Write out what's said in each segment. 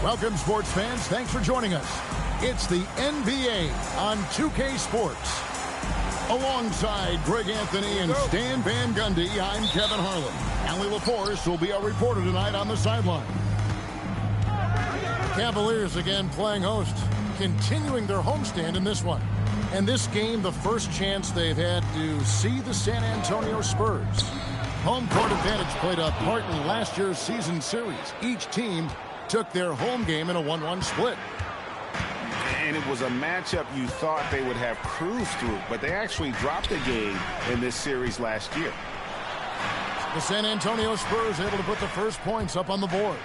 Welcome, sports fans. Thanks for joining us. It's the NBA on 2K Sports. Alongside Greg Anthony and Stan Van Gundy, I'm Kevin Harlan. Allie LaForce will be our reporter tonight on the sideline. Cavaliers again playing host, continuing their homestand in this one. And this game, the first chance they've had to see the San Antonio Spurs. Home court advantage played a part in last year's season series. Each team took their home game in a 1-1 split. And it was a matchup you thought they would have cruised through, but they actually dropped a game in this series last year. The San Antonio Spurs able to put the first points up on the board.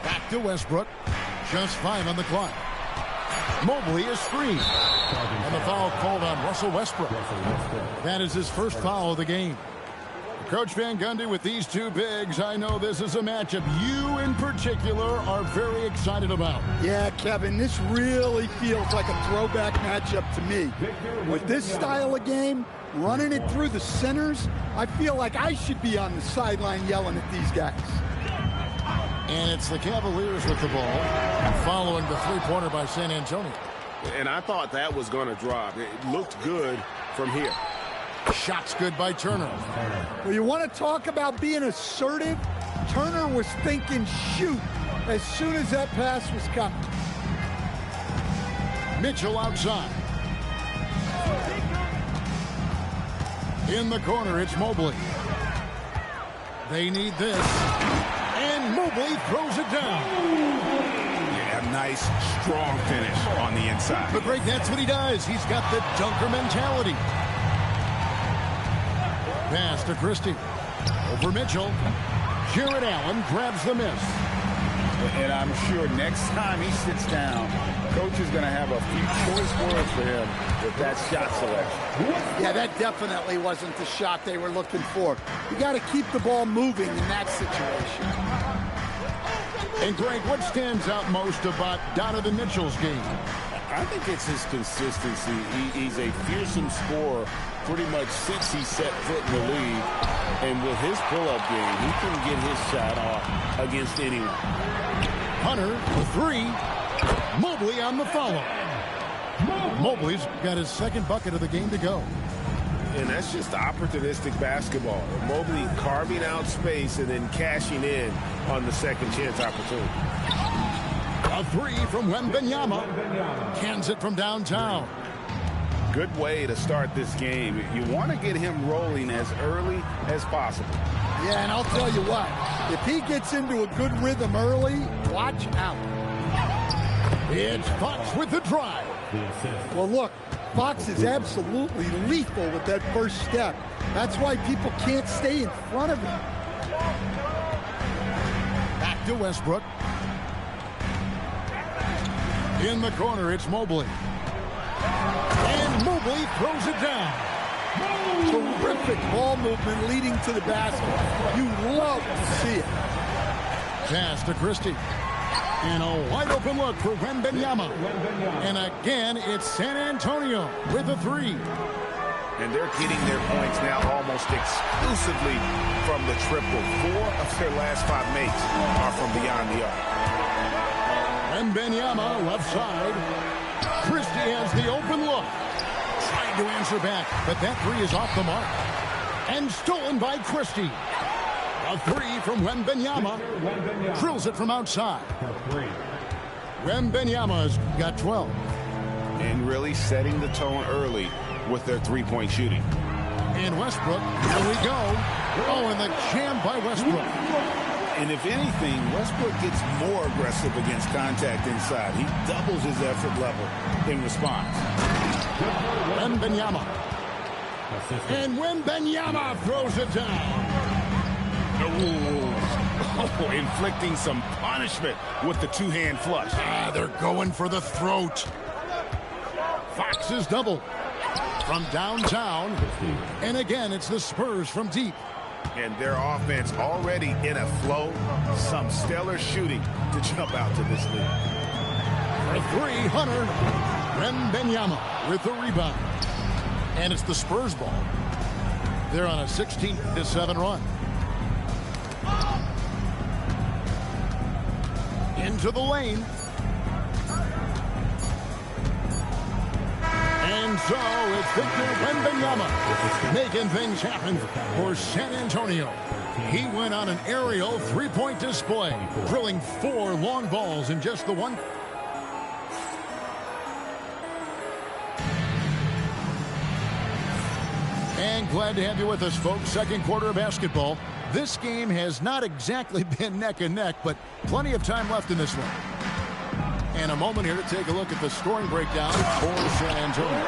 Back to Westbrook. Just 5 on the clock. Mobley is screened. And the foul called on Russell Westbrook. That is his first foul of the game. Coach Van Gundy, with these two bigs, I know this is a matchup you in particular are very excited about. Yeah, Kevin, this really feels like a throwback matchup to me. With this style of game, running it through the centers, I feel like I should be on the sideline yelling at these guys. And it's the Cavaliers with the ball, following the three-pointer by San Antonio. And I thought that was going to drop. It looked good from here. Shots good by Turner. Well, you want to talk about being assertive? Turner was thinking shoot as soon as that pass was coming. Mitchell outside. In the corner, it's Mobley. They need this. And Mobley throws it down. Yeah, nice, strong finish on the inside. But Greg, that's what he does. He's got the dunker mentality. Pass to Christie. Over Mitchell. Jarrett Allen grabs the miss. And I'm sure next time he sits down, coach is going to have a few choice words for him with that shot selection. Yeah, that definitely wasn't the shot they were looking for. You got to keep the ball moving in that situation. And Greg, what stands out most about Donovan Mitchell's game? I think it's his consistency. He's a fearsome scorer pretty much since he set foot in the league. And with his pull-up game, he can get his shot off against anyone. Hunter, the three. Mobley on the follow. Mobley's got his second bucket of the game to go. And that's just opportunistic basketball. Mobley carving out space and then cashing in on the second chance opportunity. A three from Wembanyama. Cans it from downtown. Good way to start this game. You want to get him rolling as early as possible. Yeah, and I'll tell you what, if he gets into a good rhythm early, watch out. It's Fox with the drive. Well, look, Fox is absolutely lethal with that first step. That's why people can't stay in front of him. Back to Westbrook. In the corner, it's Mobley. And Mobley throws it down. Terrific ball movement leading to the basket. You love to see it. Pass to Christie. And a wide open look for Wembanyama. And again, it's San Antonio with a three. And they're getting their points now almost exclusively from the triple. 4 of their last 5 makes are from beyond the arc. Wembanyama left side. Christie has the open look. Trying to answer back, but that three is off the mark. And stolen by Christie. A three from Wembanyama. Drills it from outside. Wembanyama's got 12. And really setting the tone early with their three-point shooting. And Westbrook, here we go. Oh, and the jam by Westbrook. And if anything, Westbrook gets more aggressive against contact inside. He doubles his effort level in response. Wembanyama. And Wembanyama throws it down. Oh, inflicting some punishment with the two-hand flush. They're going for the throat. Fox is double from downtown. And again, it's the Spurs from deep. And their offense already in a flow. Some stellar shooting to jump out to this lead. For three, Hunter. Wembanyama with the rebound. And it's the Spurs ball. They're on a 16-7 run. into the lane. And so it's Victor Wembanyama making things happen for San Antonio. He went on an aerial three-point display, drilling 4 long balls in just the one. And glad to have you with us, folks. Second quarter of basketball. This game has not exactly been neck and neck, but plenty of time left in this one. And a moment here to take a look at the scoring breakdown for San Antonio.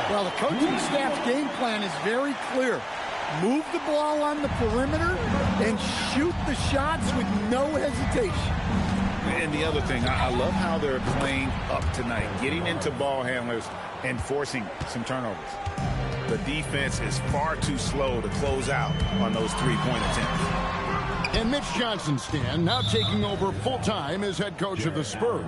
Well, the coaching staff's game plan is very clear. Move the ball on the perimeter and shoot the shots with no hesitation. And the other thing, I love how they're playing up tonight, getting into ball handlers and forcing some turnovers. The defense is far too slow to close out on those three-point attempts. And Mitch Johnson, Stan, now taking over full-time as head coach of the Spurs.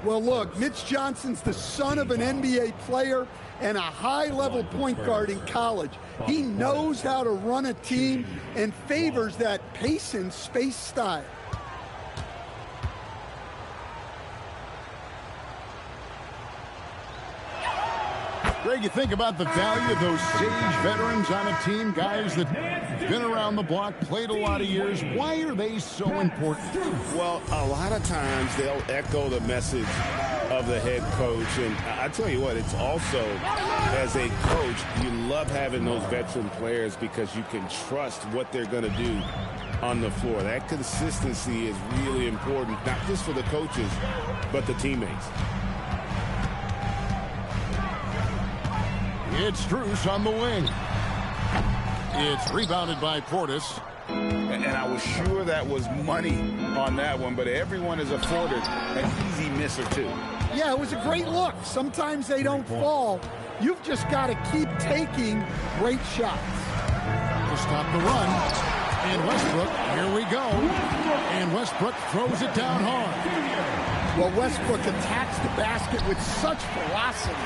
Well, look, Mitch Johnson's the son of an NBA player and a high-level point guard in college. He knows how to run a team and favors that pace and space style. Greg, you think about the value of those sage veterans on a team, guys that have been around the block, played a lot of years. Why are they so important? Well, a lot of times they'll echo the message of the head coach. And I tell you what, it's also, as a coach, you love having those veteran players because you can trust what they're going to do on the floor. That consistency is really important, not just for the coaches, but the teammates. It's Strus on the wing. It's rebounded by Portis. And I was sure that was money on that one, but everyone is afforded an easy miss or two. Yeah, it was a great look. Sometimes they don't fall. You've just got to keep taking great shots. To stop the run. And Westbrook, here we go. And Westbrook throws it down hard. Well, Westbrook attacks the basket with such velocity.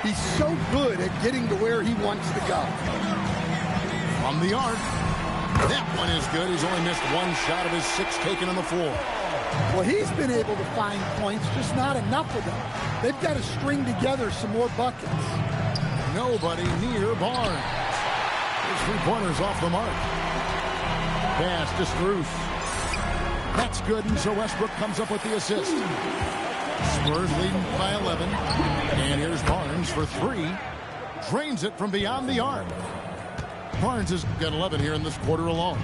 He's so good at getting to where he wants to go. From the arc. That one is good. He's only missed one shot of his 6 taken on the floor. Well, he's been able to find points, just not enough of them. They've got to string together some more buckets. Nobody near Barnes. His 3-pointers off the mark. Pass to Strus. That's good, and so Westbrook comes up with the assist. Spurs leading by 11. And here's Barnes for 3. Drains it from beyond the arc. Barnes has got 11 here in this quarter alone.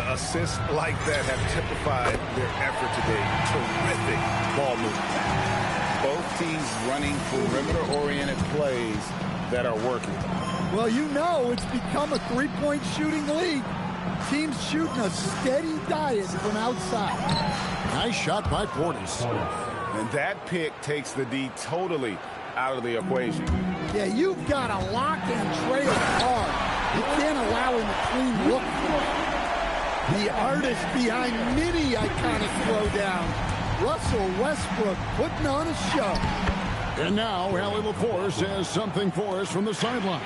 Assists like that have typified their effort today. Terrific ball movement. Both teams running perimeter-oriented plays that are working. Well, you know it's become a three-point shooting league. Teams shooting a steady diet from outside. Nice shot by Portis. And that pick takes the D totally out of the equation. Yeah, you've got to lock and trail hard. You can't allow him a clean look. The artist behind many iconic throwdowns, Russell Westbrook, putting on a show. And now, Allie LaForce says something for us from the sideline.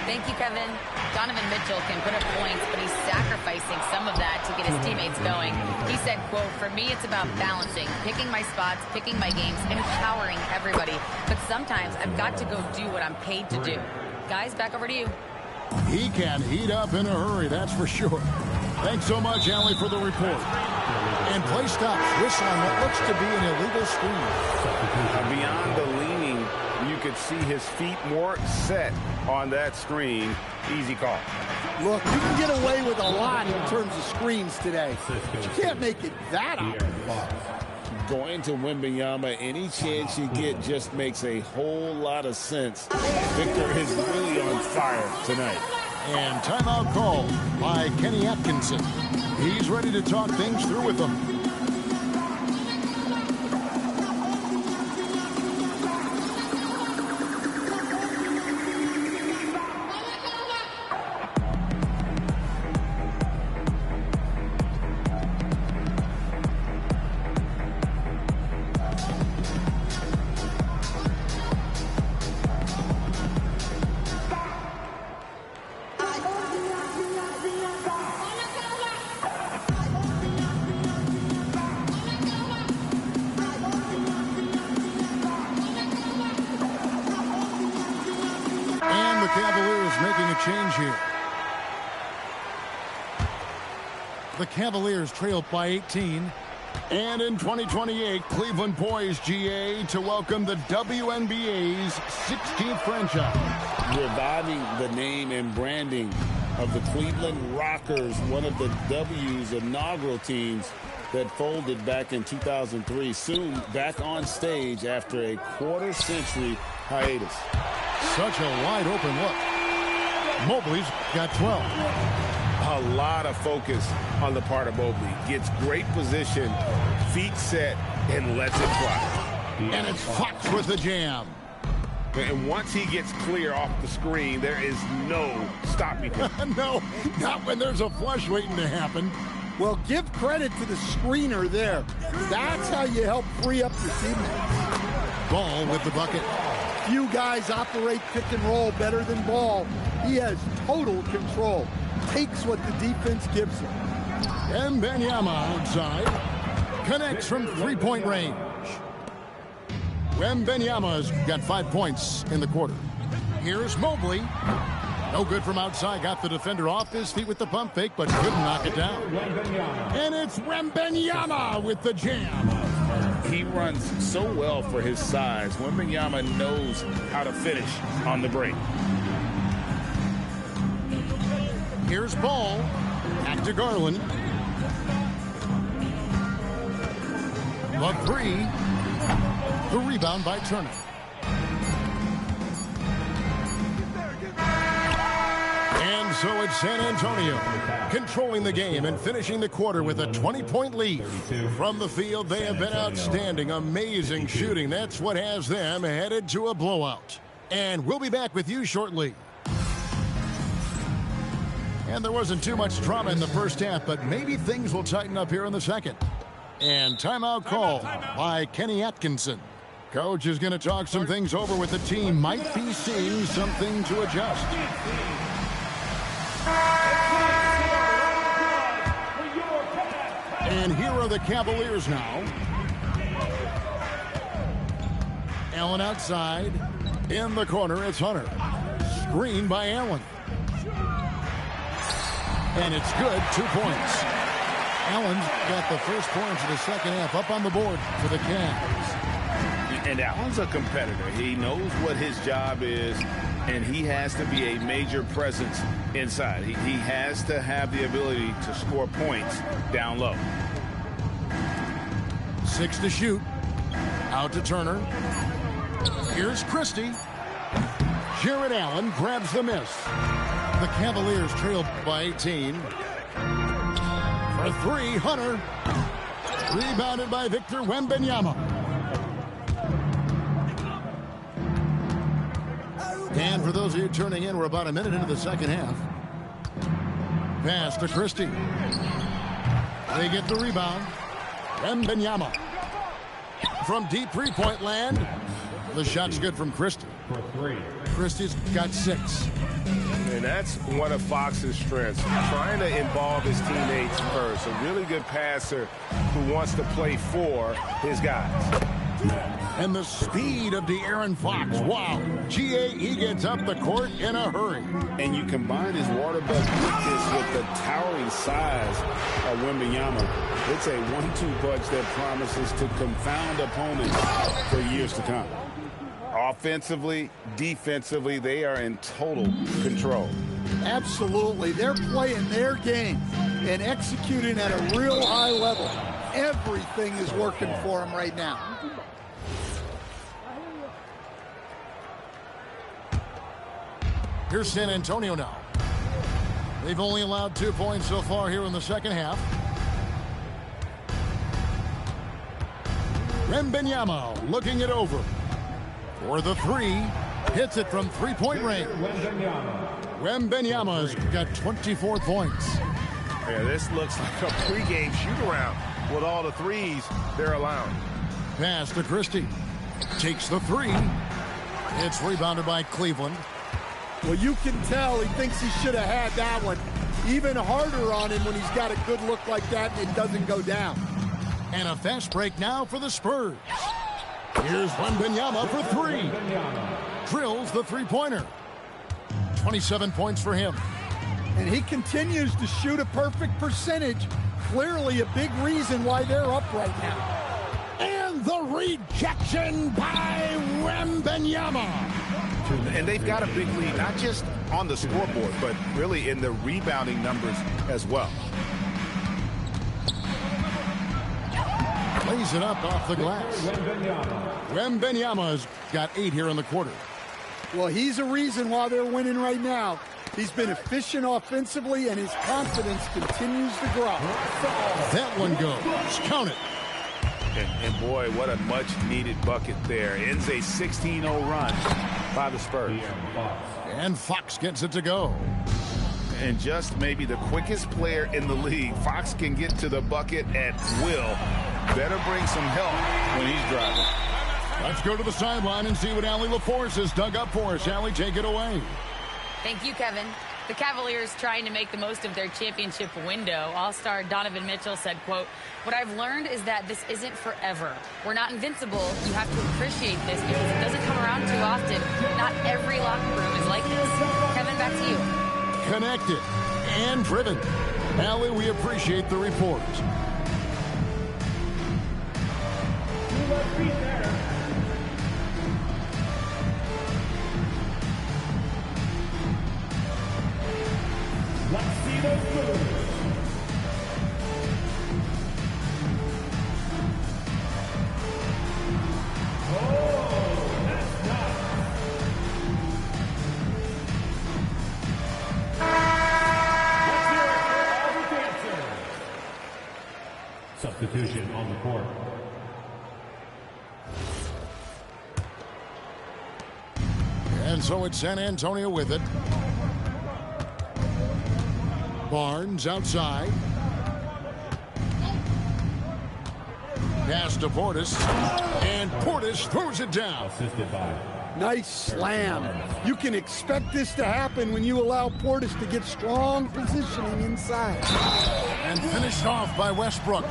Thank you, Kevin. Donovan Mitchell can put up points, but he's sacrificing some of that to get his teammates going. He said, quote, "For me, it's about balancing, picking my spots, picking my games, empowering everybody. But sometimes I've got to go do what I'm paid to do." Guys, back over to you. He can heat up in a hurry, that's for sure. Thanks so much, Allie, for the report. And play stops. Whistle on what looks to be an illegal screen. Beyond the leaning, you could see his feet more set on that screen. Easy call. Look, you can get away with a lot in terms of screens today. But you can't make it that obvious. Going to Wembanyama, any chance you get just makes a whole lot of sense. Victor is really on fire tonight. And timeout call by Kenny Atkinson. He's ready to talk things through with them. The Cavaliers trailed by 18. And in 2028, Cleveland poised, GA, to welcome the WNBA's 16th franchise. Reviving the name and branding of the Cleveland Rockers, one of the W's inaugural teams that folded back in 2003. Soon back on stage after a quarter-century hiatus. Such a wide-open look. Mobley's got 12. A lot of focus on the part of Mobley. Gets great position, feet set, and lets it fly. And it's Fox with the jam. And once he gets clear off the screen, there is no stopping him. No, not when there's a flush waiting to happen. Well, give credit to the screener there. That's how you help free up your teammates. Ball with the bucket. Few guys operate pick and roll better than Ball. He has total control. Takes what the defense gives him. Wembanyama outside. Connects from three-point range. Wembanyama's got 5 points in the quarter. Here's Mobley. No good from outside. Got the defender off his feet with the pump fake, but couldn't knock it down. And it's Wembanyama with the jam. He runs so well for his size. Wembanyama knows how to finish on the break. Here's Ball. Back to Garland. The three. The rebound by Turner. And so it's San Antonio controlling the game and finishing the quarter with a 20-point lead. From the field, they have been outstanding. Amazing shooting. That's what has them headed to a blowout. And we'll be back with you shortly. And there wasn't too much drama in the first half, but maybe things will tighten up here in the second. And timeout call by Kenny Atkinson. Coach is going to talk some things over with the team. Might be seeing something to adjust. And here are the Cavaliers now. Allen outside. In the corner, it's Hunter. Screen by Allen. And it's good, 2 points. Allen's got the first points of the second half up on the board for the Cavs. And Allen's a competitor. He knows what his job is, and he has to be a major presence inside. He has to have the ability to score points down low. 6 to shoot. Out to Turner. Here's Christie. Jared Allen grabs the miss. The Cavaliers trailed by 18. For three, Hunter. Rebounded by Victor Wembanyama. And for those of you turning in, we're about a minute into the second half. Pass to Christie. They get the rebound. Wembanyama. From deep three-point land. The shot's good from Christie. Christie's got 6. And that's one of Fox's strengths, trying to involve his teammates first. A really good passer who wants to play for his guys. And the speed of De'Aaron Fox. Wow. He gets up the court in a hurry. And you combine his water bug quickness with the towering size of Wembanyama. It's a 1-2 punch that promises to confound opponents for years to come. Offensively, defensively, they are in total control. Absolutely. They're playing their game and executing at a real high level. Everything is working for them right now. Here's San Antonio now. They've only allowed 2 points so far here in the second half. Wembanyama looking it over. For the three, hits it from three-point range. Wembanyama's got 24 points. Yeah, this looks like a pregame shoot-around with all the threes they're allowing. Pass to Christie. Takes the three. It's rebounded by Cleveland. Well, you can tell he thinks he should have had that one. Even harder on him when he's got a good look like that and it doesn't go down. And a fast break now for the Spurs. Here's Wembanyama for three. Drills the three-pointer. 27 points for him. And he continues to shoot a perfect percentage clearly a big reason why they're up right now. And the rejection by Wembanyama. And they've got a big lead, not just on the scoreboard, but really in the rebounding numbers as well. Lays it up off the glass. Wembanyama's got 8 here in the quarter. Well, he's a reason why they're winning right now. He's been efficient offensively, and his confidence continues to grow. That one goes. Count it. And boy, what a much-needed bucket there. Ends a 16-0 run by the Spurs. And Fox gets it to go. And just maybe the quickest player in the league. Fox can get to the bucket at will. Better bring some help when he's driving. Let's go to the sideline and see what Allie LaForce has dug up for us. Allie, take it away. Thank you, Kevin. The Cavaliers trying to make the most of their championship window. All-star Donovan Mitchell said, quote, "What I've learned is that this isn't forever. We're not invincible. You have to appreciate this because it doesn't come around too often. Not every locker room is like this." Kevin, back to you. Connected and driven. Allie, we appreciate the report. Let's see those moves. Substitution on the court. And so it's San Antonio with it. Barnes outside. Pass to Portis. And Portis throws it down. Assisted by. Nice slam. You can expect this to happen when you allow Portis to get strong positioning inside. And finished off by Westbrook.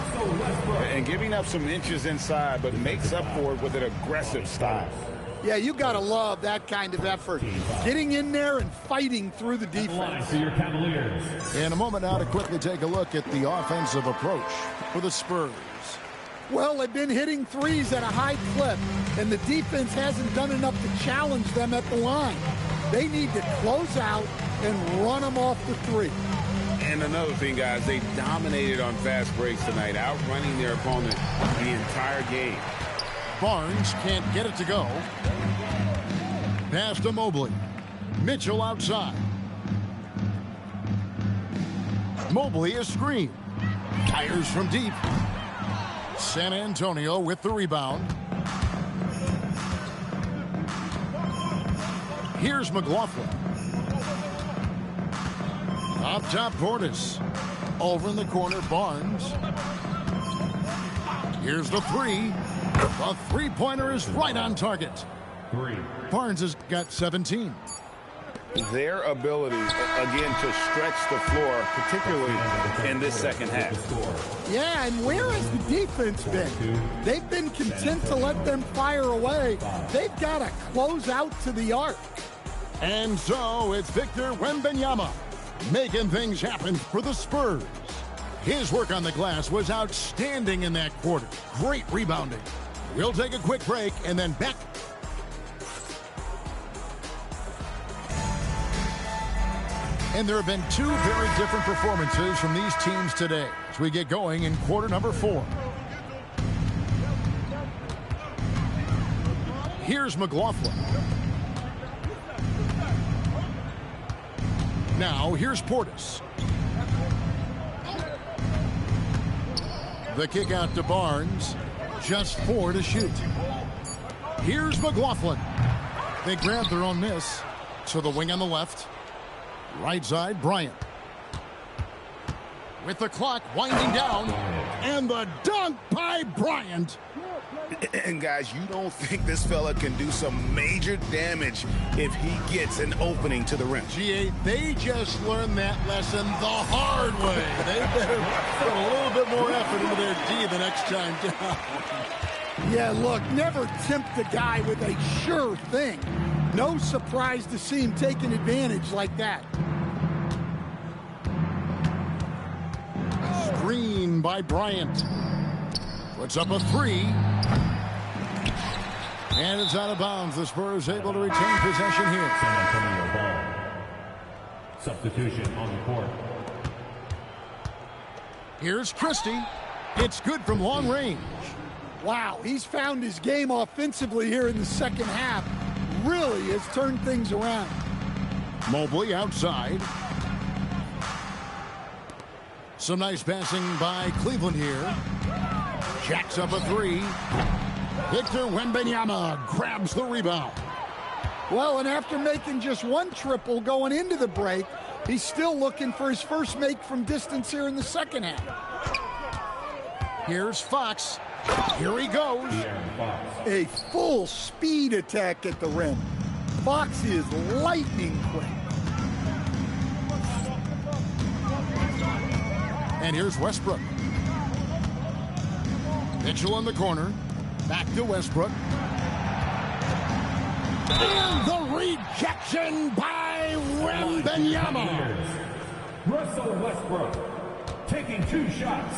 And giving up some inches inside, but makes up for it with an aggressive style. Yeah, you got to love that kind of effort. Getting in there and fighting through the defense. For your Cavaliers. In a moment now to quickly take a look at the offensive approach for the Spurs. Well, they've been hitting threes at a high clip, and the defense hasn't done enough to challenge them at the line. They need to close out and run them off the three. And another thing, guys, they dominated on fast breaks tonight, outrunning their opponent the entire game. Barnes can't get it to go. Pass to Mobley. Mitchell outside. Mobley is screened. Fires from deep. San Antonio with the rebound. Here's McLaughlin. Up top, Portis. Over in the corner, Barnes. Here's the three. The three-pointer is right on target. Barnes has got 17. Their ability, again, to stretch the floor, particularly in this second half. Yeah, and where has the defense been? They've been content to let them fire away. They've got to close out to the arc. And so it's Victor Wembanyama making things happen for the Spurs. His work on the glass was outstanding in that quarter. Great rebounding. We'll take a quick break and then back. And there have been two very different performances from these teams today as we get going in quarter number 4. Here's McLaughlin. Now here's Portis. The kick out to Barnes. Just 4 to shoot. Here's McLaughlin. They grabbed their own miss. So the wing on the left. Right side, Bryant. With the clock winding down. And the dunk by Bryant. And guys, you don't think this fella can do some major damage if he gets an opening to the rim. GA, they just learned that lesson the hard way. They better put a little bit more effort into their D the next time down. Yeah, look, never tempt a guy with a sure thing. No surprise to see him taking advantage like that. Screen by Bryant. Puts up a three. And it's out of bounds. The Spurs able to retain possession here. San Antonio ball. Substitution on the court. Here's Christie. It's good from long range. Wow, he's found his game offensively here in the second half. Really has turned things around. Mobley outside. Some nice passing by Cleveland here. Jacks up a three. Victor Wembanyama grabs the rebound. Well, and after making just one triple going into the break, he's still looking for his first make from distance here in the second half. Here's Fox. Here he goes. A full speed attack at the rim. Fox is lightning quick. And here's Westbrook. Mitchell in the corner. Back to Westbrook. And the rejection by Wembanyama. Russell Westbrook taking 2 shots.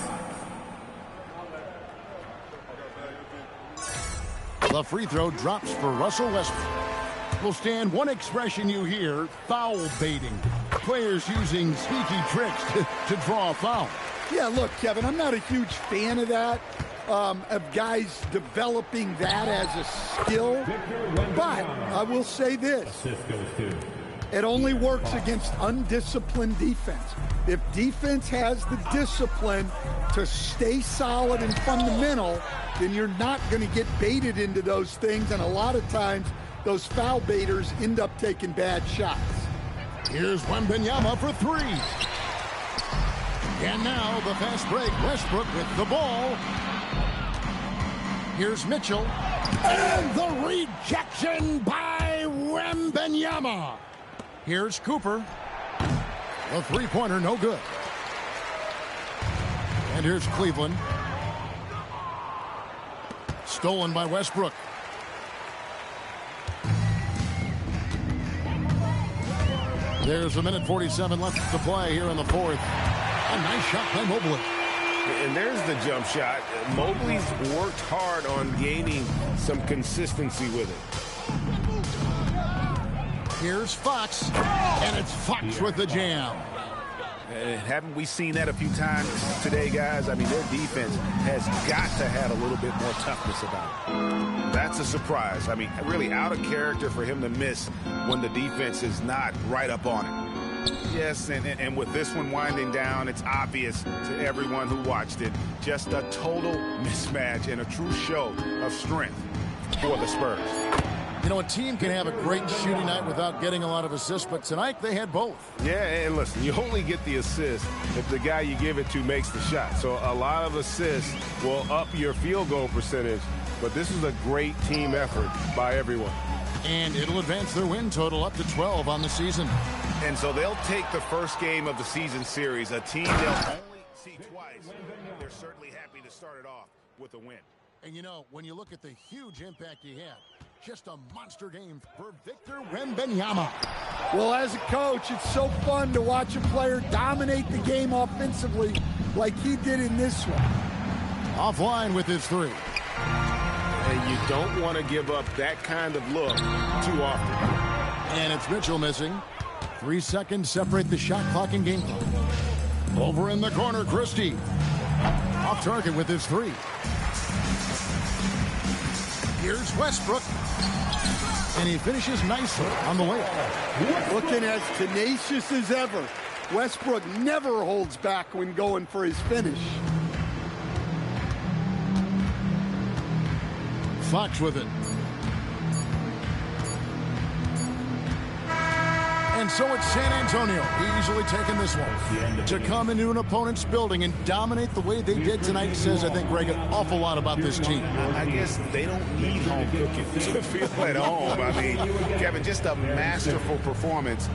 The free throw drops for Russell Westbrook. Will stand one expression you hear, foul baiting. Players using sneaky tricks to draw a foul. Yeah, look, Kevin, I'm not a huge fan of that, of guys developing that as a skill. But I will say this. It only works against undisciplined defense. If defense has the discipline to stay solid and fundamental, then you're not going to get baited into those things. And a lot of times, those foul baiters end up taking bad shots. Here's Wembanyama for three. And now the fast break. Westbrook with the ball. Here's Mitchell. And the rejection by Wembanyama. Here's Cooper. The three-pointer, no good. And here's Cleveland. Stolen by Westbrook. There's 1:47 left to play here in the fourth. A nice shot by Mobley. And there's the jump shot. Mobley's worked hard on gaining some consistency with it. Here's Fox, and it's Fox with the jam. Haven't we seen that a few times today, guys? I mean, their defense has got to have a little bit more toughness about it. That's a surprise. I mean, really out of character for him to miss when the defense is not right up on it. Yes, and with this one winding down, it's obvious to everyone who watched it. Just a total mismatch and a true show of strength for the Spurs. You know, a team can have a great shooting night without getting a lot of assists, but tonight they had both. Yeah, and listen, you only get the assist if the guy you give it to makes the shot. So a lot of assists will up your field goal percentage, but this is a great team effort by everyone. And it'll advance their win total up to 12 on the season. And so they'll take the first game of the season series, a team they'll only see twice. They're certainly happy to start it off with a win. And you know, when you look at the huge impact he had, just a monster game for Victor Wembanyama. Well, as a coach, it's so fun to watch a player dominate the game offensively like he did in this one. Offline with his three. And you don't want to give up that kind of look too often. And it's Mitchell missing. 3 seconds separate the shot clock and game clock. Over in the corner, Christie. Off target with his three. Here's Westbrook. And he finishes nicely on the layup. Looking as tenacious as ever. Westbrook never holds back when going for his finish. Fox with it. And so it's San Antonio easily taking this one. To come into an opponent's building and dominate the way they did tonight says, I think, Greg, an awful lot about this team. I guess they don't need home cooking to feel at home. I mean, Kevin, just a masterful performance